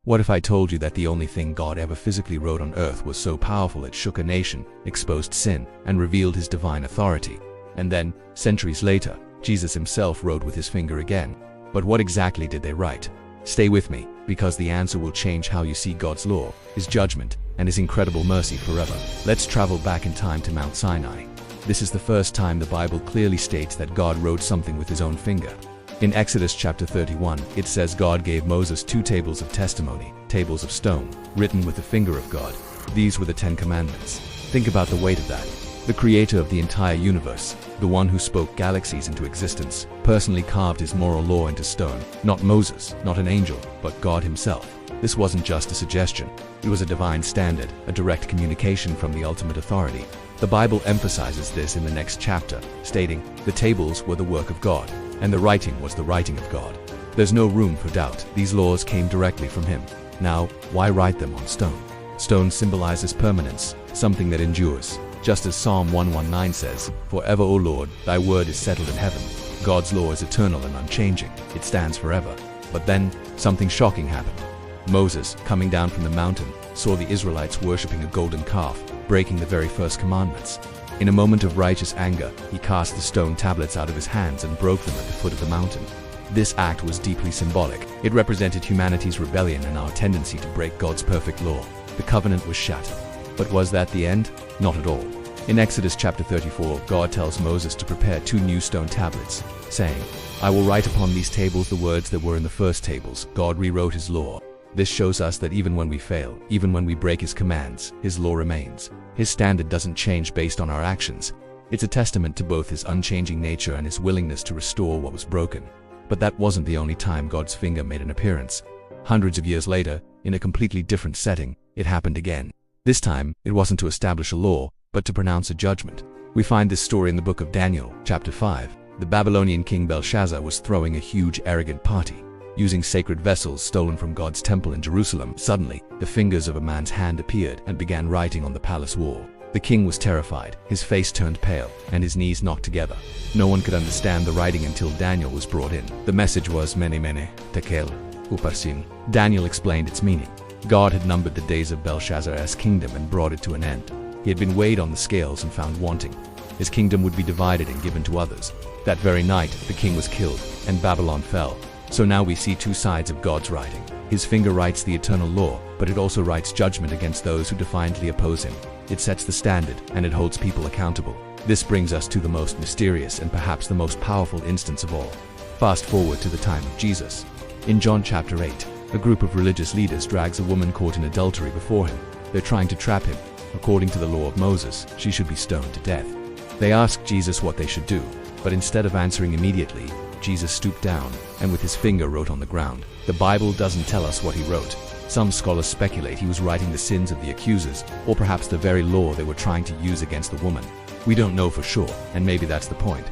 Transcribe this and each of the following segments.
What if I told you that the only thing God ever physically wrote on earth was so powerful it shook a nation, exposed sin, and revealed his divine authority? And then, centuries later, Jesus himself wrote with his finger again. But what exactly did they write? Stay with me, because the answer will change how you see God's law, his judgment, and his incredible mercy forever. Let's travel back in time to Mount Sinai. This is the first time the Bible clearly states that God wrote something with his own finger. In Exodus chapter 31, it says God gave Moses 2 tables of testimony, tables of stone, written with the finger of God. These were the 10 Commandments. Think about the weight of that. The creator of the entire universe, the one who spoke galaxies into existence, personally carved his moral law into stone. Not Moses, not an angel, but God himself. This wasn't just a suggestion. It was a divine standard, a direct communication from the ultimate authority. The Bible emphasizes this in the next chapter, stating, "The tables were the work of God, and the writing was the writing of God." There's no room for doubt. These laws came directly from him. Now, why write them on stone? Stone symbolizes permanence, something that endures. Just as Psalm 119 says, "Forever, O Lord, thy word is settled in heaven." God's law is eternal and unchanging. It stands forever. But then, something shocking happened. Moses, coming down from the mountain, saw the Israelites worshipping a golden calf, breaking the very first commandments. In a moment of righteous anger, he cast the stone tablets out of his hands and broke them at the foot of the mountain. This act was deeply symbolic. It represented humanity's rebellion and our tendency to break God's perfect law. The covenant was shattered. But was that the end? Not at all. In Exodus chapter 34, God tells Moses to prepare 2 new stone tablets, saying, "I will write upon these tables the words that were in the first tables." God rewrote his law. This shows us that even when we fail, even when we break his commands, his law remains. His standard doesn't change based on our actions. It's a testament to both his unchanging nature and his willingness to restore what was broken. But that wasn't the only time God's finger made an appearance. Hundreds of years later, in a completely different setting, it happened again. This time, it wasn't to establish a law, but to pronounce a judgment. We find this story in the book of Daniel, chapter 5. The Babylonian king Belshazzar was throwing a huge, arrogant party, using sacred vessels stolen from God's temple in Jerusalem. Suddenly, the fingers of a man's hand appeared and began writing on the palace wall. The king was terrified, his face turned pale, and his knees knocked together. No one could understand the writing until Daniel was brought in. The message was Mene Mene, Tekel, Uparsin. Daniel explained its meaning. God had numbered the days of Belshazzar's kingdom and brought it to an end. He had been weighed on the scales and found wanting. His kingdom would be divided and given to others. That very night, the king was killed, and Babylon fell. So now we see 2 sides of God's writing. His finger writes the eternal law, but it also writes judgment against those who defiantly oppose him. It sets the standard, and it holds people accountable. This brings us to the most mysterious and perhaps the most powerful instance of all. Fast forward to the time of Jesus. In John chapter 8, a group of religious leaders drags a woman caught in adultery before him. They're trying to trap him. According to the law of Moses, she should be stoned to death. They ask Jesus what they should do, but instead of answering immediately, Jesus stooped down and with his finger wrote on the ground. The Bible doesn't tell us what he wrote. Some scholars speculate he was writing the sins of the accusers, or perhaps the very law they were trying to use against the woman. We don't know for sure, and maybe that's the point.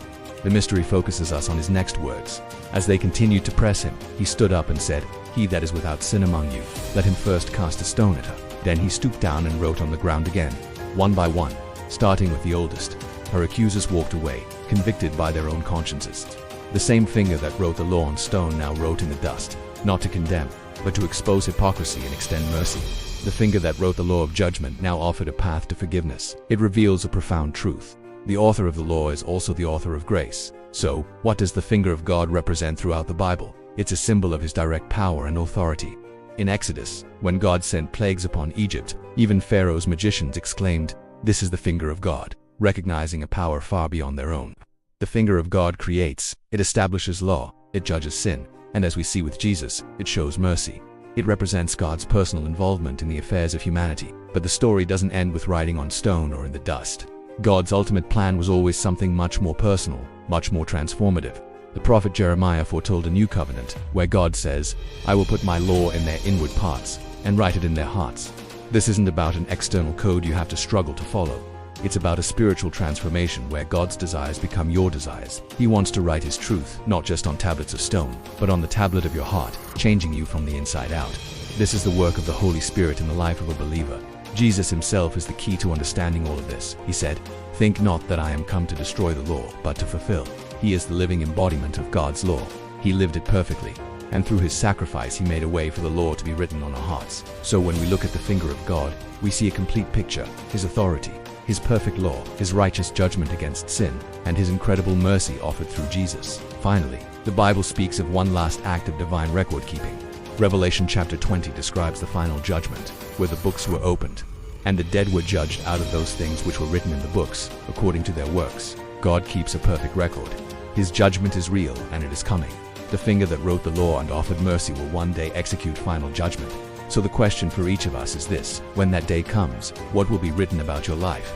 The mystery focuses us on his next words. As they continued to press him, he stood up and said, "He that is without sin among you, let him first cast a stone at her." Then he stooped down and wrote on the ground again, one by one, starting with the oldest. Her accusers walked away, convicted by their own consciences. The same finger that wrote the law on stone now wrote in the dust, not to condemn, but to expose hypocrisy and extend mercy. The finger that wrote the law of judgment now offered a path to forgiveness. It reveals a profound truth. The author of the law is also the author of grace. So, what does the finger of God represent throughout the Bible? It's a symbol of his direct power and authority. In Exodus, when God sent plagues upon Egypt, even Pharaoh's magicians exclaimed, "This is the finger of God," recognizing a power far beyond their own. The finger of God creates, it establishes law, it judges sin, and as we see with Jesus, it shows mercy. It represents God's personal involvement in the affairs of humanity. But the story doesn't end with writing on stone or in the dust. God's ultimate plan was always something much more personal, much more transformative. The prophet Jeremiah foretold a new covenant, where God says, "I will put my law in their inward parts, and write it in their hearts." This isn't about an external code you have to struggle to follow. It's about a spiritual transformation where God's desires become your desires. He wants to write his truth, not just on tablets of stone, but on the tablet of your heart, changing you from the inside out. This is the work of the Holy Spirit in the life of a believer. Jesus himself is the key to understanding all of this. He said, "Think not that I am come to destroy the law, but to fulfill." He is the living embodiment of God's law. He lived it perfectly. and through his sacrifice he made a way for the law to be written on our hearts. So when we look at the finger of God, we see a complete picture: his authority, his perfect law, his righteous judgment against sin, and his incredible mercy offered through Jesus. Finally, the Bible speaks of one last act of divine record-keeping. Revelation chapter 20 describes the final judgment, where the books were opened, and the dead were judged out of those things which were written in the books, according to their works. God keeps a perfect record. His judgment is real, and it is coming. The finger that wrote the law and offered mercy will one day execute final judgment. So the question for each of us is this: when that day comes, what will be written about your life?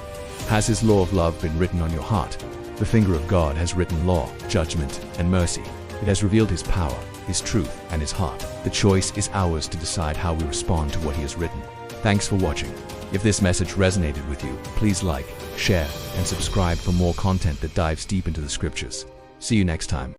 Has his law of love been written on your heart? The finger of God has written law, judgment, and mercy. It has revealed his power, his truth, and his heart. The choice is ours to decide how we respond to what he has written. Thanks for watching. If this message resonated with you, please like, share, and subscribe for more content that dives deep into the scriptures. See you next time.